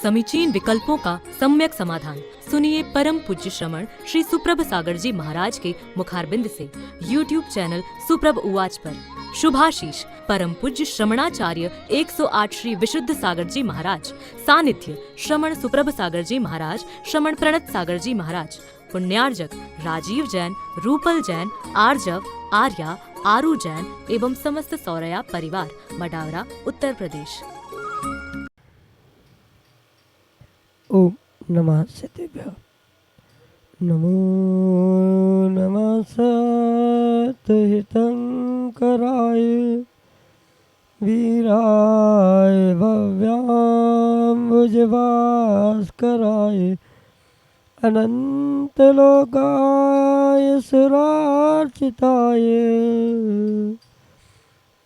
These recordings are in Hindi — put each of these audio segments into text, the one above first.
समीचीन विकल्पों का सम्यक समाधान। सुनिए परम पूज्य श्रमण श्री सुप्रभ सागर जी महाराज के मुखारबिंद से YouTube चैनल सुप्रभ उवाच पर। शुभाशीष परम पूज्य श्रमणाचार्य 108 श्री विशुद्ध सागर जी महाराज। सानिध्य श्रमण सुप्रभ सागर जी महाराज, श्रमण प्रणत सागर जी महाराज। पुण्यार्जक राजीव जैन, रूपल जैन, आर्जव, आर्या, आरू जैन एवं समस्त सौरया परिवार, मडावरा, उत्तर प्रदेश। ओम नमः सतेभ्यः। नमो नमः सतहितंकराय वीराय भव्याम्बुजभास्कराय अनंतलोकाय सुरार्चिताय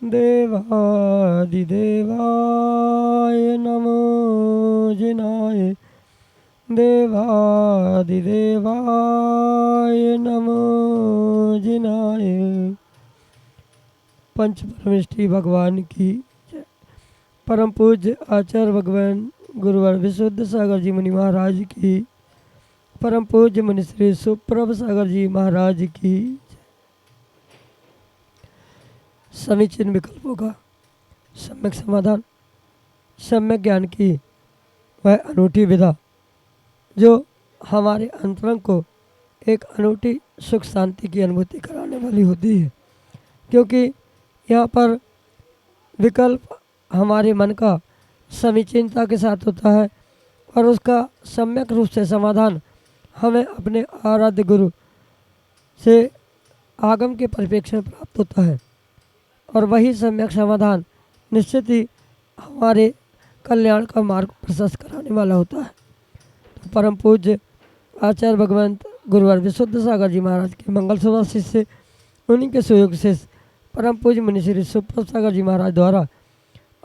देवादिदेवाय नमो जिनाय देवादिदेवाय नमो जिनाय। पंच परमेष्ठी भगवान की जय। परम पूज्य आचार्य भगवान गुरुवर विशुद्ध सागर जी मुनि महाराज की, परम पूज्य मुनि श्री सुप्रभ सागर जी महाराज की जय। समीचीन विकल्पों का सम्यक समाधान। सम्यक ज्ञान की वह अनूठी विधा जो हमारे अंतरंग को एक अनूठी सुख शांति की अनुभूति कराने वाली होती है, क्योंकि यहाँ पर विकल्प हमारे मन का समीचीनता के साथ होता है और उसका सम्यक रूप से समाधान हमें अपने आराध्य गुरु से आगम के परिप्रेक्ष्य में प्राप्त होता है और वही सम्यक समाधान निश्चित ही हमारे कल्याण का मार्ग प्रशस्त कराने वाला होता है। तो परम पूज्य आचार्य भगवंत गुरुवर विशुद्ध सागर जी महाराज के मंगल सभा शिष्य, उन्हीं के सहयोग से परम पूज्य मुनि श्री सुप्रभ सागर जी महाराज द्वारा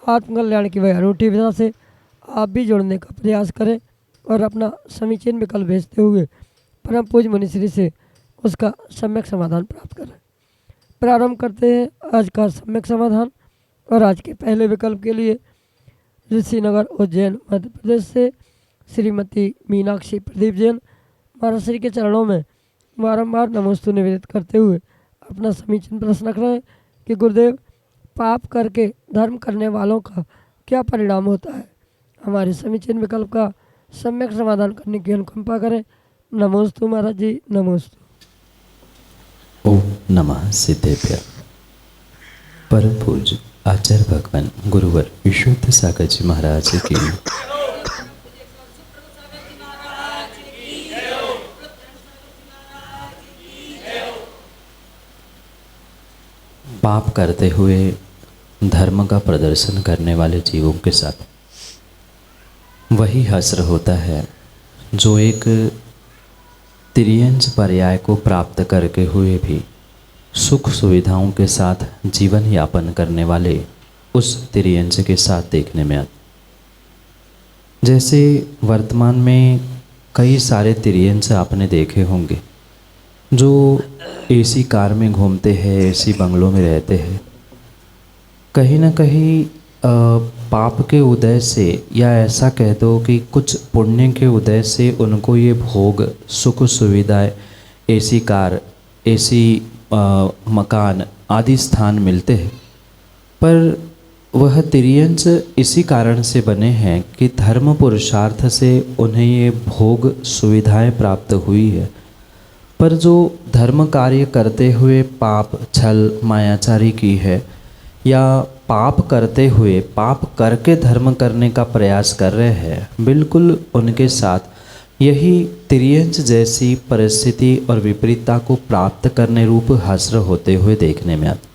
आत्मकल्याण की वह अनूठी विधा से आप भी जुड़ने का प्रयास करें और अपना समीचीन विकल्प भेजते हुए परम पूज्य मुनि श्री से उसका सम्यक समाधान प्राप्त करें। प्रारंभ करते हैं आज का सम्यक समाधान। और आज के पहले विकल्प के लिए ऋषिनगर उज्जैन मध्य प्रदेश से श्रीमती मीनाक्षी प्रदीप जैन महाराज श्री के चरणों में बारंबार नमोस्तु निवेदित करते हुए अपना समीचीन प्रश्न रख रहे हैं कि गुरुदेव, पाप करके धर्म करने वालों का क्या परिणाम होता है। हमारे समीचीन विकल्प का सम्यक समाधान करने की अनुकंपा करें। नमोस्तु महाराज जी, नमोस्तु। ओम नमः सिद्धेभ्यः। परम पूज्य आचार्य भगवान गुरुवर विशुद्ध सागर जी महाराज की पाप करते हुए धर्म का प्रदर्शन करने वाले जीवों के साथ वही हश्र होता है जो एक तिर्यंच पर्याय को प्राप्त करके हुए भी सुख सुविधाओं के साथ जीवन यापन करने वाले उस तिर्यंच के साथ देखने में आता। जैसे वर्तमान में कई सारे तिर्यंच आपने देखे होंगे जो एसी कार में घूमते हैं, एसी बंगलों में रहते हैं। कहीं ना कहीं पाप के उदय से या ऐसा कह दो कि कुछ पुण्य के उदय से उनको ये भोग, सुख सुविधाएं, एसी कार, एसी मकान आदि स्थान मिलते हैं। पर वह तिर्यंच इसी कारण से बने हैं कि धर्म पुरुषार्थ से उन्हें ये भोग सुविधाएं प्राप्त हुई है। पर जो धर्म कार्य करते हुए पाप, छल, मायाचारी की है या पाप करते हुए पाप करके धर्म करने का प्रयास कर रहे हैं, बिल्कुल उनके साथ यही तिर्यंच जैसी परिस्थिति और विपरीतता को प्राप्त करने रूप हश्र होते हुए देखने में आता।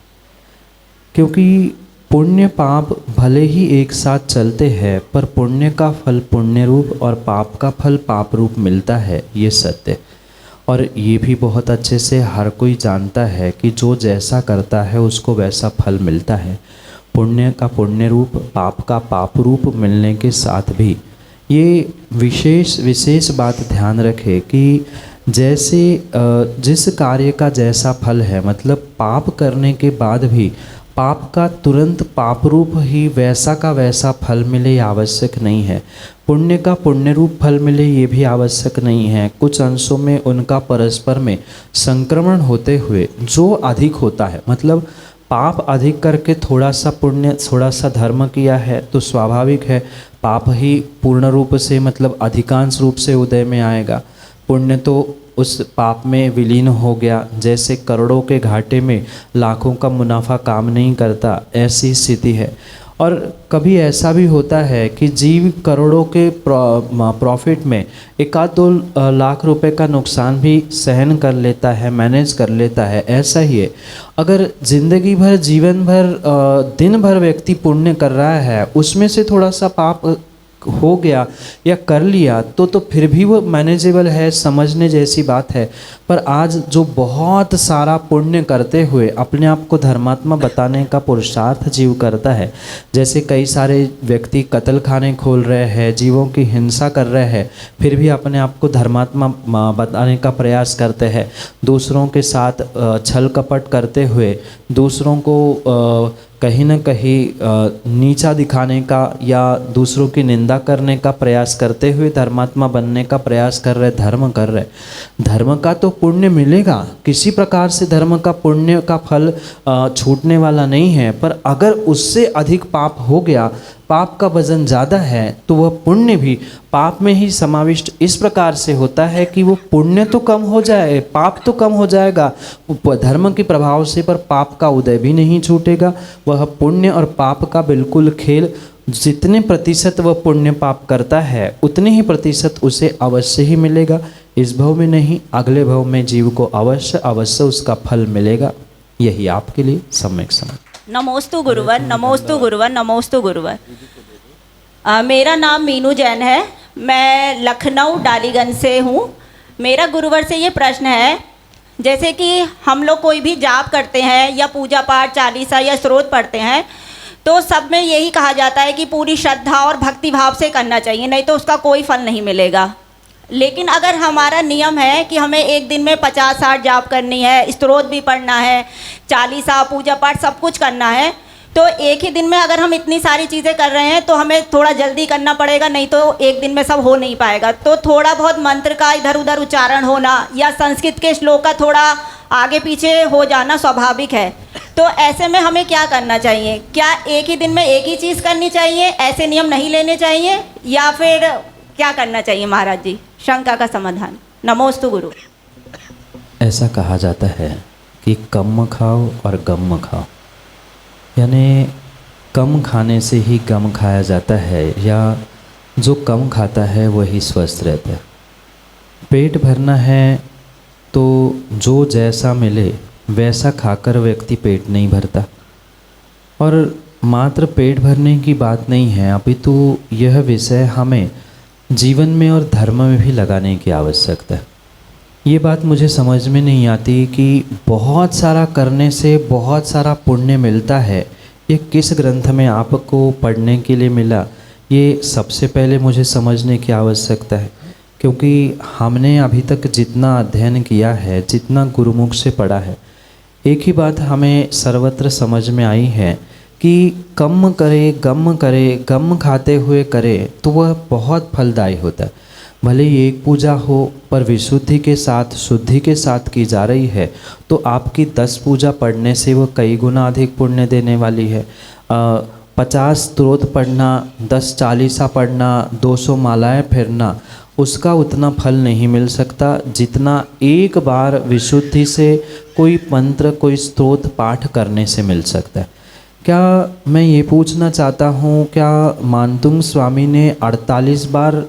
क्योंकि पुण्य पाप भले ही एक साथ चलते हैं, पर पुण्य का फल पुण्य रूप और पाप का फल पाप रूप मिलता है, ये सत्य। और ये भी बहुत अच्छे से हर कोई जानता है कि जो जैसा करता है उसको वैसा फल मिलता है। पुण्य का पुण्य रूप, पाप का पाप रूप मिलने के साथ भी ये विशेष बात ध्यान रखे कि जैसे जिस कार्य का जैसा फल है, मतलब पाप करने के बाद भी पाप का तुरंत पाप रूप ही वैसा का वैसा फल मिले ये आवश्यक नहीं है। पुण्य का पुण्य रूप फल मिले ये भी आवश्यक नहीं है। कुछ अंशों में उनका परस्पर में संक्रमण होते हुए जो अधिक होता है, मतलब पाप अधिक करके थोड़ा सा पुण्य थोड़ा सा धर्म किया है तो स्वाभाविक है पाप ही पूर्ण रूप से मतलब अधिकांश रूप से उदय में आएगा। पुण्य तो उस पाप में विलीन हो गया। जैसे करोड़ों के घाटे में लाखों का मुनाफा काम नहीं करता, ऐसी स्थिति है। और कभी ऐसा भी होता है कि जीव करोड़ों के प्रॉफिट में 1-2 लाख रुपए का नुकसान भी सहन कर लेता है, मैनेज कर लेता है। ऐसा ही है, अगर जिंदगी भर जीवन भर दिन भर व्यक्ति पुण्य कर रहा है, उसमें से थोड़ा सा पाप हो गया या कर लिया तो फिर भी वो मैनेजेबल है, समझने जैसी बात है। पर आज जो बहुत सारा पुण्य करते हुए अपने आप को धर्मात्मा बताने का पुरुषार्थ जीव करता है, जैसे कई सारे व्यक्ति कत्ल खाने खोल रहे हैं, जीवों की हिंसा कर रहे हैं, फिर भी अपने आप को धर्मात्मा बताने का प्रयास करते हैं, दूसरों के साथ छल कपट करते हुए दूसरों को कहीं न कहीं नीचा दिखाने का या दूसरों की निंदा करने का प्रयास करते हुए धर्मात्मा बनने का प्रयास कर रहे, धर्म कर रहे। धर्म का तो पुण्य मिलेगा, किसी प्रकार से धर्म का पुण्य का फल छूटने वाला नहीं है। पर अगर उससे अधिक पाप हो गया, पाप का वजन ज़्यादा है, तो वह पुण्य भी पाप में ही समाविष्ट इस प्रकार से होता है कि वो पुण्य तो कम हो जाए, पाप तो कम हो जाएगा धर्म के प्रभाव से, पर पाप का उदय भी नहीं छूटेगा। वह पुण्य और पाप का बिल्कुल खेल, जितने प्रतिशत वह पुण्य पाप करता है उतने ही प्रतिशत उसे अवश्य ही मिलेगा। इस भव में नहीं, अगले भव में जीव को अवश्य अवश्य उसका फल मिलेगा। यही आपके लिए सम्यक समझ। नमोस्तु गुरुवर, नमोस्तु गुरुवर, नमोस्तु गुरुवर। मेरा नाम मीनू जैन है, मैं लखनऊ डालीगंज से हूँ। मेरा गुरुवर से ये प्रश्न है, जैसे कि हम लोग कोई भी जाप करते हैं या पूजा पाठ चालीसा या स्रोत पढ़ते हैं तो सब में यही कहा जाता है कि पूरी श्रद्धा और भक्ति भाव से करना चाहिए, नहीं तो उसका कोई फल नहीं मिलेगा। लेकिन अगर हमारा नियम है कि हमें एक दिन में 50-60 जाप करनी है, स्तोत्र भी पढ़ना है, चालीसा पूजा पाठ सब कुछ करना है, तो एक ही दिन में अगर हम इतनी सारी चीज़ें कर रहे हैं तो हमें थोड़ा जल्दी करना पड़ेगा, नहीं तो एक दिन में सब हो नहीं पाएगा। तो थोड़ा बहुत मंत्र का इधर उधर उच्चारण होना या संस्कृत के श्लोक का थोड़ा आगे पीछे हो जाना स्वाभाविक है। तो ऐसे में हमें क्या करना चाहिए? क्या एक ही दिन में एक ही चीज़ करनी चाहिए, ऐसे नियम नहीं लेने चाहिए, या फिर क्या करना चाहिए महाराज जी? शंका का समाधान। नमोस्तु गुरु। ऐसा कहा जाता है कि कम खाओ और गम खाओ, यानी कम खाने से ही गम खाया जाता है, या जो कम खाता है वही स्वस्थ रहता है। पेट भरना है तो जो जैसा मिले वैसा खाकर व्यक्ति पेट नहीं भरता। और मात्र पेट भरने की बात नहीं है, अपितु यह विषय हमें जीवन में और धर्म में भी लगाने की आवश्यकता है। ये बात मुझे समझ में नहीं आती कि बहुत सारा करने से बहुत सारा पुण्य मिलता है, ये किस ग्रंथ में आपको पढ़ने के लिए मिला, ये सबसे पहले मुझे समझने की आवश्यकता है। क्योंकि हमने अभी तक जितना अध्ययन किया है, जितना गुरुमुख से पढ़ा है, एक ही बात हमें सर्वत्र समझ में आई है कि कम करे, गम खाते हुए करे तो वह बहुत फलदायी होता है। भले ही एक पूजा हो पर विशुद्धि के साथ, शुद्धि के साथ की जा रही है तो आपकी 10 पूजा पढ़ने से वो कई गुना अधिक पुण्य देने वाली है। 50 स्तोत्र पढ़ना, 10 चालीसा पढ़ना, 200 मालाएं फिरना, उसका उतना फल नहीं मिल सकता जितना एक बार विशुद्धि से कोई मंत्र, कोई स्तोत्र पाठ करने से मिल सकता है। क्या मैं ये पूछना चाहता हूँ, क्या मानतुंग स्वामी ने 48 बार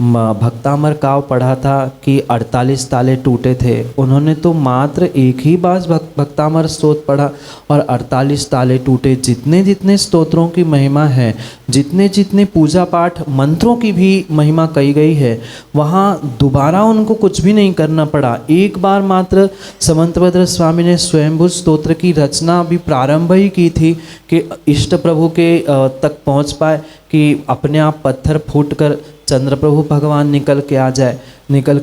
भक्तामर काव पढ़ा था कि 48 ताले टूटे थे? उन्होंने तो मात्र एक ही बार भक्तामर स्तोत्र पढ़ा और 48 ताले टूटे। जितने जितने स्तोत्रों की महिमा है, जितने जितने पूजा पाठ मंत्रों की भी महिमा कही गई है, वहाँ दोबारा उनको कुछ भी नहीं करना पड़ा। एक बार मात्र समंतभद्र स्वामी ने स्वयंभू स्तोत्र की रचना भी प्रारंभ ही की थी कि इष्ट प्रभु के तक पहुँच पाए, कि अपने आप पत्थर फूट कर चंद्र प्रभु भगवान निकल के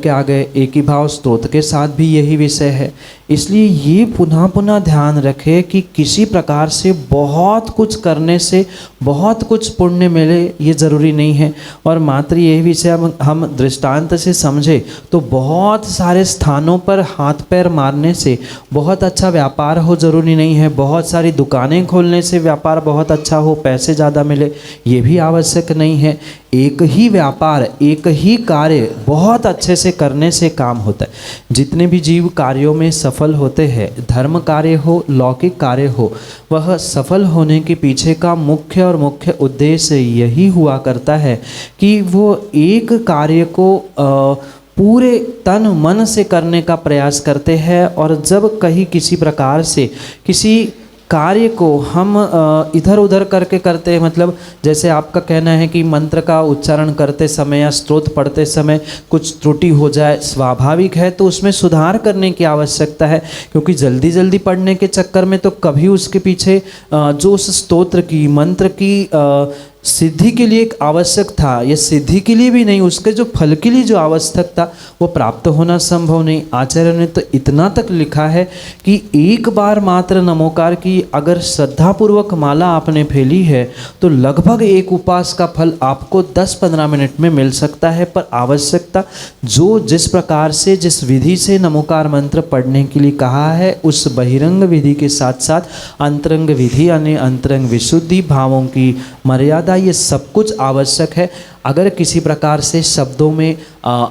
आ गए। एक ही भाव स्तोत्र के साथ भी यही विषय है। इसलिए ये पुनः पुनः ध्यान रखें कि किसी प्रकार से बहुत कुछ करने से बहुत कुछ पुण्य मिले ये ज़रूरी नहीं है। और मात्र यही विषय हम दृष्टांत से समझे तो बहुत सारे स्थानों पर हाथ पैर मारने से बहुत अच्छा व्यापार हो ज़रूरी नहीं है, बहुत सारी दुकानें खोलने से व्यापार बहुत अच्छा हो, पैसे ज़्यादा मिले, ये भी आवश्यक नहीं है। एक ही व्यापार, एक ही कार्य बहुत अच्छे से करने से काम होता है। जितने भी जीव कार्यों में सफल होते हैं, धर्म कार्य हो, लौकिक कार्य हो, वह सफल होने के पीछे का मुख्य उद्देश्य यही हुआ करता है कि वो एक कार्य को पूरे तन मन से करने का प्रयास करते हैं। और जब कहीं किसी प्रकार से किसी कार्य को हम इधर उधर करके करते हैं, मतलब जैसे आपका कहना है कि मंत्र का उच्चारण करते समय या स्तोत्र पढ़ते समय कुछ त्रुटि हो जाए, स्वाभाविक है, तो उसमें सुधार करने की आवश्यकता है। क्योंकि जल्दी जल्दी पढ़ने के चक्कर में तो कभी उसके पीछे जो उस स्तोत्र की मंत्र की सिद्धि के लिए एक आवश्यक था, ये सिद्धि के लिए भी नहीं, उसके जो फल के लिए जो आवश्यक था वो प्राप्त होना संभव नहीं। आचार्य ने तो इतना तक लिखा है कि एक बार मात्र नमोकार की अगर श्रद्धापूर्वक माला आपने फैली है तो लगभग एक उपवास का फल आपको 10-15 मिनट में मिल सकता है। पर आवश्यकता जो जिस प्रकार से जिस विधि से नमोकार मंत्र पढ़ने के लिए कहा है, उस बहिरंग विधि के साथ साथ अंतरंग विधि यानी अंतरंग विशुद्धि, भावों की मर्यादा, ये सब कुछ आवश्यक है। अगर किसी प्रकार से शब्दों में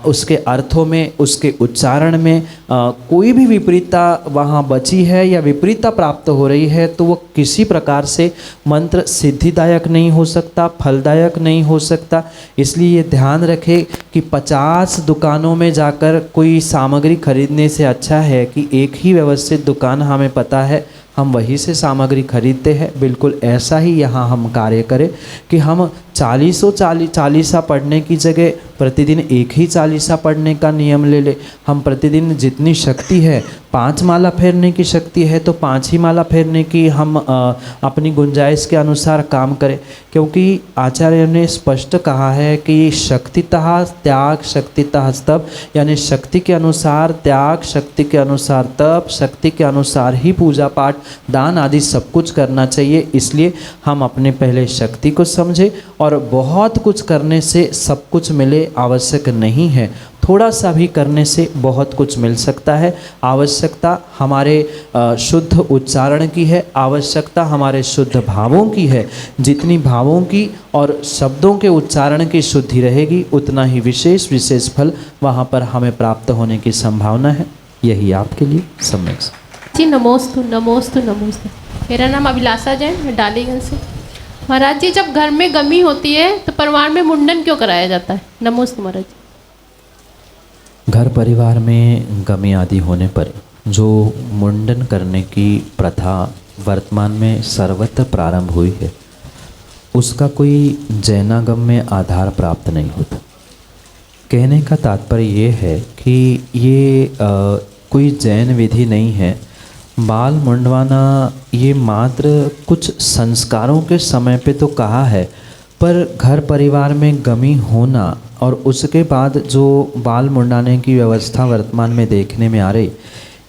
उसके अर्थों में, उसके उच्चारण में कोई भी विपरीतता वहाँ बची है या विपरीतता प्राप्त हो रही है तो वो किसी प्रकार से मंत्र सिद्धिदायक नहीं हो सकता, फलदायक नहीं हो सकता। इसलिए ये ध्यान रखें कि 50 दुकानों में जाकर कोई सामग्री खरीदने से अच्छा है कि एक ही व्यवस्थित दुकान हमें पता है, हम वहीं से सामग्री खरीदते हैं। बिल्कुल ऐसा ही यहाँ हम कार्य करें कि हम 40 पढ़ने की जगह प्रतिदिन एक ही 40 पढ़ने का नियम ले ले। हम प्रतिदिन जितनी शक्ति है, 5 माला फेरने की शक्ति है तो 5 ही माला फेरने की हम अपनी गुंजाइश के अनुसार काम करें। क्योंकि आचार्य ने स्पष्ट कहा है कि शक्तितः त्याग शक्तितः तप, यानी शक्ति के अनुसार त्याग, शक्ति के अनुसार तप, शक्ति के अनुसार ही पूजा पाठ, दान आदि सब कुछ करना चाहिए। इसलिए हम अपने पहले शक्ति को समझें और बहुत कुछ करने से सब कुछ मिले आवश्यक नहीं है। थोड़ा सा भी करने से बहुत कुछ मिल सकता है। आवश्यकता हमारे शुद्ध उच्चारण की है, आवश्यकता हमारे शुद्ध भावों की है। जितनी भावों की और शब्दों के उच्चारण की शुद्धि रहेगी उतना ही विशेष विशेष फल वहाँ पर हमें प्राप्त होने की संभावना है। यही आपके लिए सम्यक जी। नमोस्तु नमोस्तु नमोस्तु। मेरा नाम अभिलाषा जैन, मैं डालीगंज से। महाराज जी, जब घर में गमी होती है तो परिवार में मुंडन क्यों कराया जाता है? नमोस्तु महाराज जी। घर परिवार में गमी आदि होने पर जो मुंडन करने की प्रथा वर्तमान में सर्वत्र प्रारंभ हुई है, उसका कोई जैनागम में आधार प्राप्त नहीं होता। कहने का तात्पर्य ये है कि ये कोई जैन विधि नहीं है। बाल मुंडवाना ये मात्र कुछ संस्कारों के समय पे तो कहा है, पर घर परिवार में गमी होना और उसके बाद जो बाल मुंडाने की व्यवस्था वर्तमान में देखने में आ रही,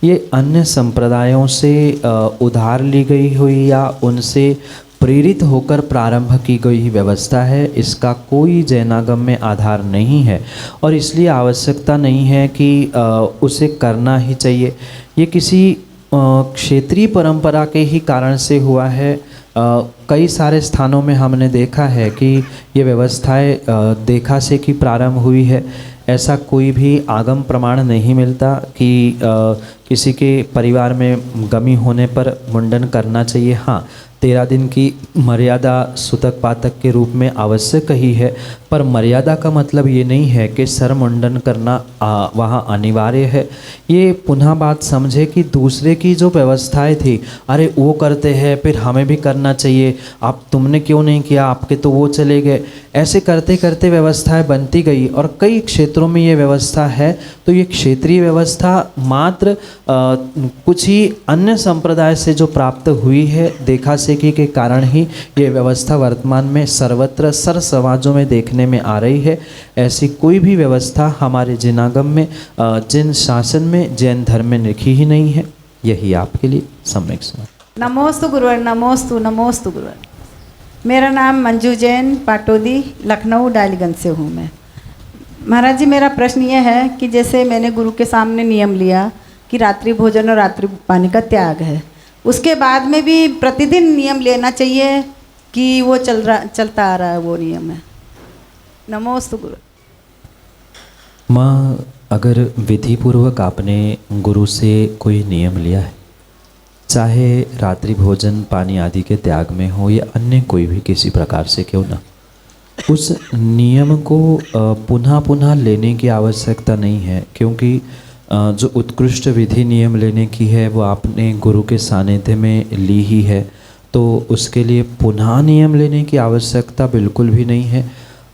ये अन्य संप्रदायों से उधार ली गई हुई या उनसे प्रेरित होकर प्रारंभ की गई व्यवस्था है। इसका कोई जैनागम में आधार नहीं है और इसलिए आवश्यकता नहीं है कि उसे करना ही चाहिए। ये किसी क्षेत्रीय परंपरा के ही कारण से हुआ है। कई सारे स्थानों में हमने देखा है कि ये व्यवस्थाएं देखा से कि प्रारंभ हुई है। ऐसा कोई भी आगम प्रमाण नहीं मिलता कि किसी के परिवार में गमी होने पर मुंडन करना चाहिए। हाँ, 13 दिन की मर्यादा सूतक पातक के रूप में आवश्यक ही है, पर मर्यादा का मतलब ये नहीं है कि सर मुंडन करना वहाँ अनिवार्य है। ये पुनः बात समझे कि दूसरे की जो व्यवस्थाएं थी, अरे वो करते हैं फिर हमें भी करना चाहिए, अब तुमने क्यों नहीं किया, आपके तो वो चले गए, ऐसे करते करते व्यवस्थाएं बनती गई और कई क्षेत्रों में ये व्यवस्था है। तो ये क्षेत्रीय व्यवस्था मात्र कुछ ही अन्य संप्रदाय से जो प्राप्त हुई है, देखा सेखी के कारण ही ये व्यवस्था वर्तमान में सर्वत्र सर समाजों में देखने में आ रही है। ऐसी कोई भी व्यवस्था हमारे जिनागम में, जिन शासन में, जैन धर्म में लिखी ही नहीं है। यही आपके लिए सम्यक समाधान। नमोस्तु गुरुवर, नमोस्तु नमोस्तु गुरुवर। मेरा नाम मंजू जैन, पाटोदी, लखनऊ डालीगंज से हूँ मैं। महाराज जी, मेरा प्रश्न ये है कि जैसे मैंने गुरु के सामने नियम लिया कि रात्रि भोजन और रात्रि पानी का त्याग है, उसके बाद में भी प्रतिदिन नियम लेना चाहिए कि वो चलता आ रहा है वो नियम है? नमोस्तु गुरु। माँ, अगर विधि पूर्वक आपने गुरु से कोई नियम लिया है, चाहे रात्रि भोजन पानी आदि के त्याग में हो या अन्य कोई भी किसी प्रकार से क्यों ना, उस नियम को पुनः पुनः लेने की आवश्यकता नहीं है, क्योंकि जो उत्कृष्ट विधि नियम लेने की है वो आपने गुरु के सानिध्य में ली ही है, तो उसके लिए पुनः नियम लेने की आवश्यकता बिल्कुल भी नहीं है।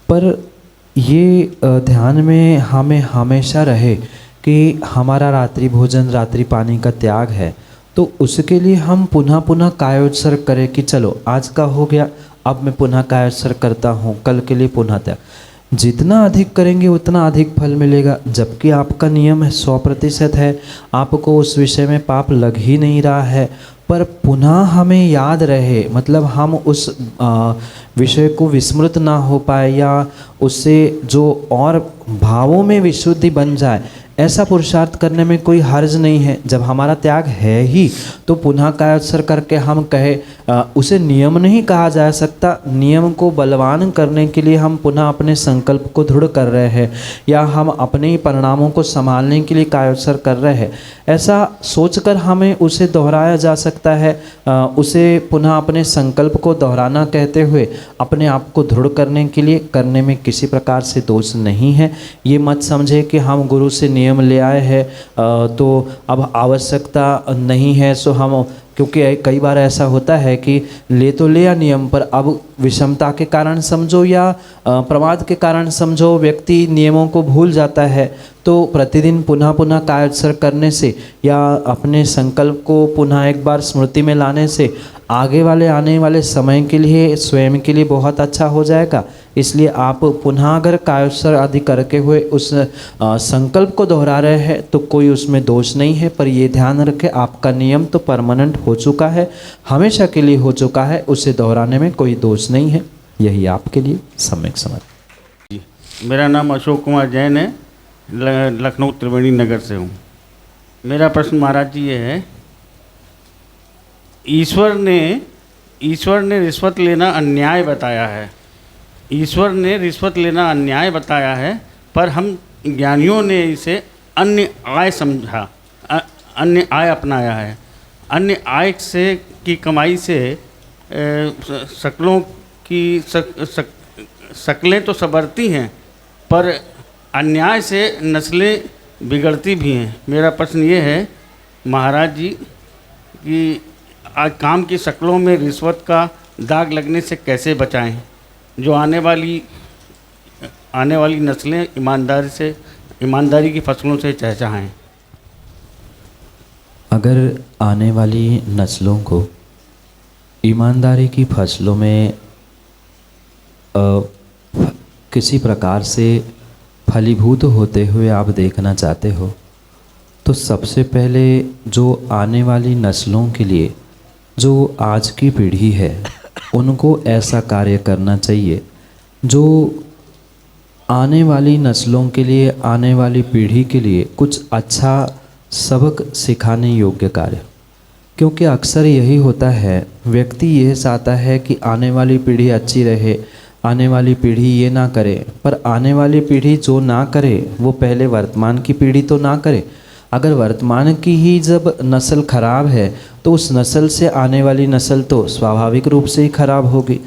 पर ये ध्यान में हमें हमेशा रहे कि हमारा रात्रि भोजन रात्रि पानी का त्याग है, तो उसके लिए हम पुनः पुनः कायोत्सर्ग करें कि चलो आज का हो गया, अब मैं पुनः कायोत्सर्ग करता हूँ, कल के लिए पुनः त्याग। जितना अधिक करेंगे उतना अधिक फल मिलेगा, जबकि आपका नियम है 100% है, आपको उस विषय में पाप लग ही नहीं रहा है, पर पुनः हमें याद रहे, मतलब हम उस विषय को विस्मृत ना हो पाए या उससे जो और भावों में विशुद्धि बन जाए, ऐसा पुरुषार्थ करने में कोई हर्ज नहीं है। जब हमारा त्याग है ही तो पुनः कायोत्सर्ग करके हम कहे, उसे नियम नहीं कहा जा सकता। नियम को बलवान करने के लिए हम पुनः अपने संकल्प को दृढ़ कर रहे हैं या हम अपने ही परिणामों को संभालने के लिए कायोत्सर्ग कर रहे हैं, ऐसा सोचकर हमें उसे दोहराया जा सकता है। उसे पुनः अपने संकल्प को दोहराना कहते हुए अपने आप को दृढ़ करने के लिए करने में किसी प्रकार से दोष नहीं है। ये मत समझे कि हम गुरु से नियम ले आए हैं तो अब आवश्यकता नहीं है, सो हम, क्योंकि कई बार ऐसा होता है कि ले तो लिया नियम, पर अब विषमता के कारण समझो या प्रमाद के कारण समझो व्यक्ति नियमों को भूल जाता है। तो प्रतिदिन पुनः पुनः कायोत्सर्ग करने से या अपने संकल्प को पुनः एक बार स्मृति में लाने से आगे वाले आने वाले समय के लिए स्वयं के लिए बहुत अच्छा हो जाएगा। इसलिए आप पुनः अगर कायोत्सर्ग आदि करके हुए उस संकल्प को दोहरा रहे हैं तो कोई उसमें दोष नहीं है, पर ये ध्यान रखें आपका नियम तो परमानेंट हो चुका है, हमेशा के लिए हो चुका है, उसे दोहराने में कोई दोष नहीं है। यही आपके लिए सम्यक समाधान। मेरा नाम अशोक कुमार जैन है, लखनऊ त्रिवेणी नगर से हूँ। मेरा प्रश्न महाराज जी ये है, ईश्वर ने रिश्वत लेना अन्याय बताया है, ईश्वर ने रिश्वत लेना अन्याय बताया है, पर हम ज्ञानियों ने इसे अन्य आय समझा, अन्य आय अपनाया है। अन्य आय से की कमाई से शक्लों की शक्लें तो संवरती हैं, पर अन्याय से नस्लें बिगड़ती भी हैं। मेरा प्रश्न ये है महाराज जी कि आज काम की शक्लों में रिश्वत का दाग लगने से कैसे बचाएं, जो आने वाली नस्लें ईमानदारी की फसलों से चहचहाएं। अगर आने वाली नस्लों को ईमानदारी की फसलों में किसी प्रकार से फलीभूत होते हुए आप देखना चाहते हो, तो सबसे पहले जो आने वाली नस्लों के लिए जो आज की पीढ़ी है उनको ऐसा कार्य करना चाहिए जो आने वाली नस्लों के लिए, आने वाली पीढ़ी के लिए कुछ अच्छा सबक सिखाने योग्य कार्य। क्योंकि अक्सर यही होता है, व्यक्ति यह चाहता है कि आने वाली पीढ़ी अच्छी रहे, आने वाली पीढ़ी ये ना करे, पर आने वाली पीढ़ी जो ना करे वो पहले वर्तमान की पीढ़ी तो ना करे। अगर वर्तमान की ही जब नस्ल खराब है तो उस नस्ल से आने वाली नस्ल तो स्वाभाविक रूप से ही खराब होगी।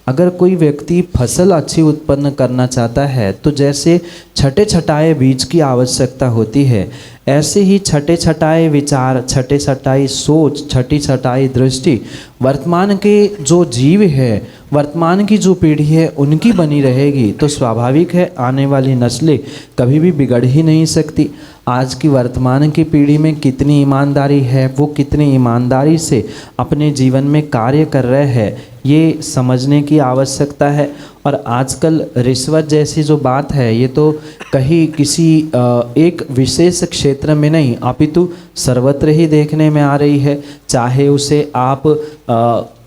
अगर कोई व्यक्ति फसल अच्छी उत्पन्न करना चाहता है तो जैसे छटे छटाए बीज की आवश्यकता होती है, ऐसे ही छटे छटाए विचार, छटे छटाई सोच, छटी छटाई दृष्टि वर्तमान के जो जीव है, वर्तमान की जो पीढ़ी है उनकी बनी रहेगी, तो स्वाभाविक है आने वाली नस्लें कभी भी बिगड़ ही नहीं सकती। आज की वर्तमान की पीढ़ी में कितनी ईमानदारी है, वो कितनी ईमानदारी से अपने जीवन में कार्य कर रहे हैं, ये समझने की आवश्यकता है। और आजकल रिश्वत जैसी जो बात है ये तो कहीं किसी एक विशेष क्षेत्र में नहीं अपितु सर्वत्र ही देखने में आ रही है। चाहे उसे आप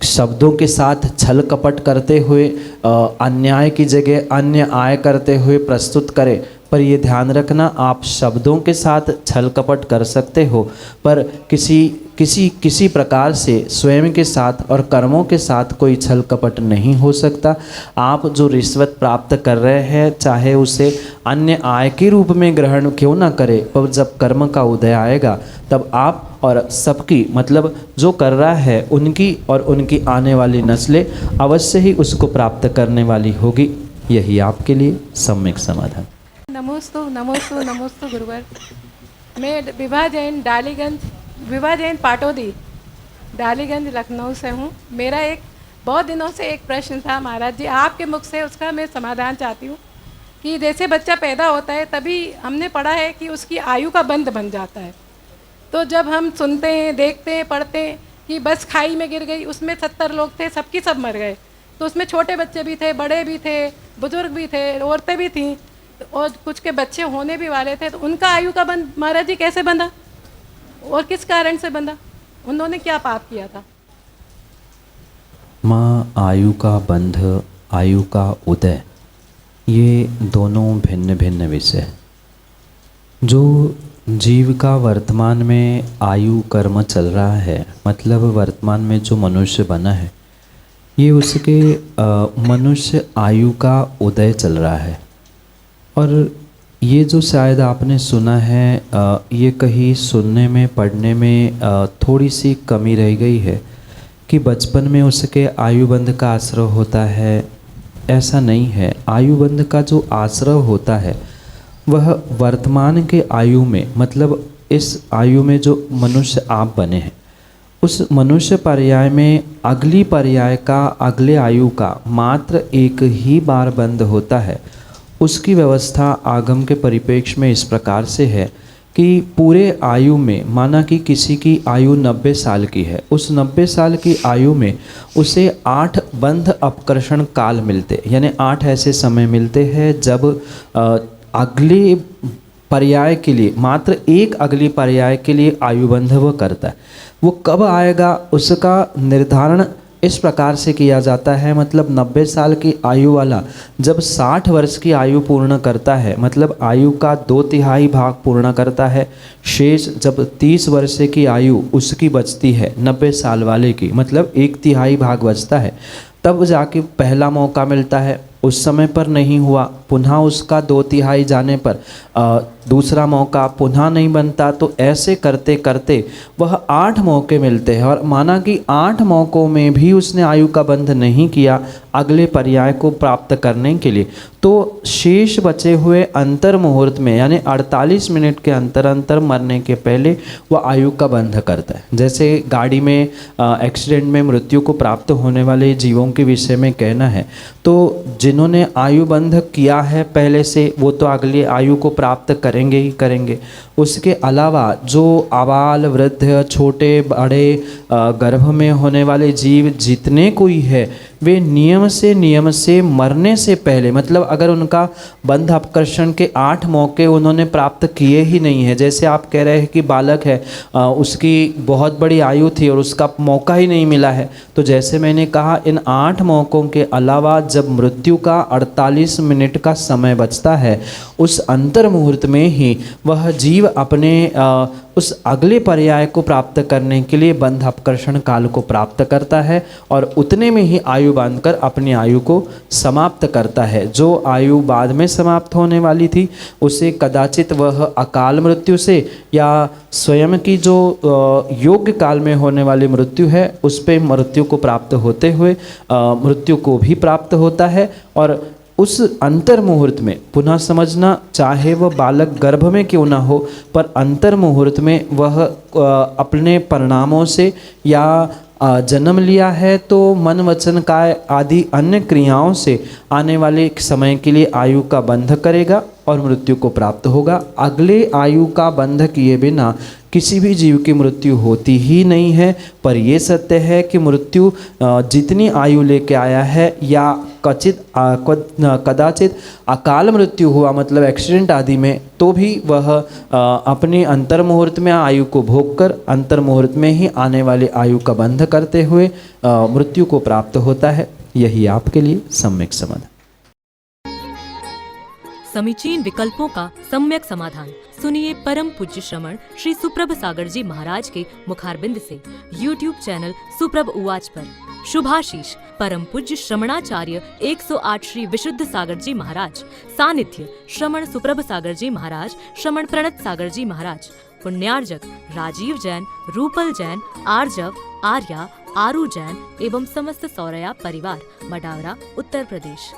शब्दों के साथ छल कपट करते हुए अन्याय की जगह अन्य आय करते हुए प्रस्तुत करें, पर ये ध्यान रखना आप शब्दों के साथ छल कपट कर सकते हो, पर किसी प्रकार से स्वयं के साथ और कर्मों के साथ कोई छल कपट नहीं हो सकता। आप जो रिश्वत प्राप्त कर रहे हैं चाहे उसे अन्य आय के रूप में ग्रहण क्यों ना करे, पर जब कर्म का उदय आएगा तब आप और सबकी मतलब जो कर रहा है उनकी और उनकी आने वाली नस्लें अवश्य ही उसको प्राप्त करने वाली होगी। यही आपके लिए सम्यक समाधान। नमोस्तु नमोस्तु नमोस्तु गुरुवर। मैं विभा जैन पाटोदी डालीगंज लखनऊ से हूँ। मेरा एक बहुत दिनों से एक प्रश्न था महाराज जी, आपके मुख से उसका मैं समाधान चाहती हूँ कि जैसे बच्चा पैदा होता है तभी हमने पढ़ा है कि उसकी आयु का बंध बन जाता है। तो जब हम सुनते हैं, देखते हैं, पढ़ते हैं कि बस खाई में गिर गई, उसमें 70 लोग थे, सबकी सब मर गए, तो उसमें छोटे बच्चे भी थे, बड़े भी थे, बुजुर्ग भी थे, औरतें भी थीं और कुछ के बच्चे होने भी वाले थे। तो उनका आयु का बंध महाराज जी कैसे बंधा और किस कारण से बंधा? उन्होंने क्या पाप किया था? माँ, आयु का बंध, आयु का उदय, ये दोनों भिन्न भिन्न विषय। जो जीव का वर्तमान में आयु कर्म चल रहा है, मतलब वर्तमान में जो मनुष्य बना है, ये उसके मनुष्य आयु का उदय चल रहा है। और ये जो शायद आपने सुना है, ये कहीं सुनने में पढ़ने में थोड़ी सी कमी रह गई है कि बचपन में उसके आयुबंध का आश्रय होता है। ऐसा नहीं है। आयुबंध का जो आश्रय होता है वह वर्तमान के आयु में, मतलब इस आयु में जो मनुष्य आप बने हैं उस मनुष्य पर्याय में अगली पर्याय का, अगले आयु का मात्र एक ही बार बंद होता है। उसकी व्यवस्था आगम के परिप्रेक्ष्य में इस प्रकार से है कि पूरे आयु में, माना कि किसी की आयु 90 साल की है, उस 90 साल की आयु में उसे 8 बंध अपकर्षण काल मिलते, यानी 8 ऐसे समय मिलते हैं जब अगले पर्याय के लिए, मात्र एक अगली पर्याय के लिए आयुबंध वह करता है। वो कब आएगा उसका निर्धारण इस प्रकार से किया जाता है, मतलब 90 साल की आयु वाला जब 60 वर्ष की आयु पूर्ण करता है, मतलब आयु का 2/3 भाग पूर्ण करता है, शेष जब 30 वर्ष की आयु उसकी बचती है 90 साल वाले की, मतलब 1/3 भाग बचता है, तब जाके पहला मौका मिलता है। उस समय पर नहीं हुआ, पुनः उसका 2/3 जाने पर दूसरा मौका पुनः नहीं बनता, तो ऐसे करते करते वह 8 मौके मिलते हैं। और माना कि 8 मौक़ों में भी उसने आयु का बंध नहीं किया अगले पर्याय को प्राप्त करने के लिए, तो शेष बचे हुए अंतर मुहूर्त में, यानी 48 मिनट के अंतर मरने के पहले वह आयु का बंध करता है। जैसे गाड़ी में एक्सीडेंट में मृत्यु को प्राप्त होने वाले जीवों के विषय में कहना है, तो जिन्होंने आयु बंध किया है पहले से वो तो अगली आयु को प्राप्त करेंगे ही करेंगे। उसके अलावा जो आबाल वृद्ध, छोटे बड़े, गर्भ में होने वाले जीव जितने कोई है वे नियम से मरने से पहले, मतलब अगर उनका बंध अपकर्षण के 8 मौके उन्होंने प्राप्त किए ही नहीं है, जैसे आप कह रहे हैं कि बालक है, उसकी बहुत बड़ी आयु थी और उसका मौका ही नहीं मिला है, तो जैसे मैंने कहा इन 8 मौक़ों के अलावा जब मृत्यु का 48 मिनट का समय बचता है, उस अंतर मुहूर्त में ही वह जीव अपने उस अगले पर्याय को प्राप्त करने के लिए बंध अपकर्षण काल को प्राप्त करता है और उतने में ही आयु बांधकर अपनी आयु को समाप्त करता है। जो आयु बाद में समाप्त होने वाली थी उसे कदाचित वह अकाल मृत्यु से या स्वयं की जो योग्य काल में होने वाली मृत्यु है उस पे मृत्यु को प्राप्त होते हुए मृत्यु को भी प्राप्त होता है। और उस अंतर मुहूर्त में पुनः समझना, चाहे वह बालक गर्भ में क्यों ना हो, पर अंतर मुहूर्त में वह अपने परिणामों से या जन्म लिया है तो मन वचन काय आदि अन्य क्रियाओं से आने वाले समय के लिए आयु का बंध करेगा और मृत्यु को प्राप्त होगा। अगले आयु का बंध किए बिना किसी भी जीव की मृत्यु होती ही नहीं है। पर यह सत्य है कि मृत्यु जितनी आयु लेके आया है या कदाचित अकाल मृत्यु हुआ मतलब एक्सीडेंट आदि में, तो भी वह अपने अंतर मुहूर्त में आयु को भोग कर अंतर मुहूर्त में ही आने वाली आयु का बंध करते हुए मृत्यु को प्राप्त होता है। यही आपके लिए सम्यक समाधान। समीचीन विकल्पों का सम्यक समाधान सुनिए परम पूज्य श्रमण श्री सुप्रभ सागर जी महाराज के मुखारबिंद से YouTube चैनल सुप्रभ उवाच पर। शुभाशीष परम पूज्य श्रमणाचार्य 108 श्री विशुद्ध सागर जी महाराज, सानिध्य श्रमण सुप्रभ सागर जी महाराज, श्रमण प्रणत सागर जी महाराज, पुण्यार्जक राजीव जैन, रूपल जैन, आर्जव, आर्या, आरू जैन एवं समस्त सौरया परिवार, मडावरा, उत्तर प्रदेश।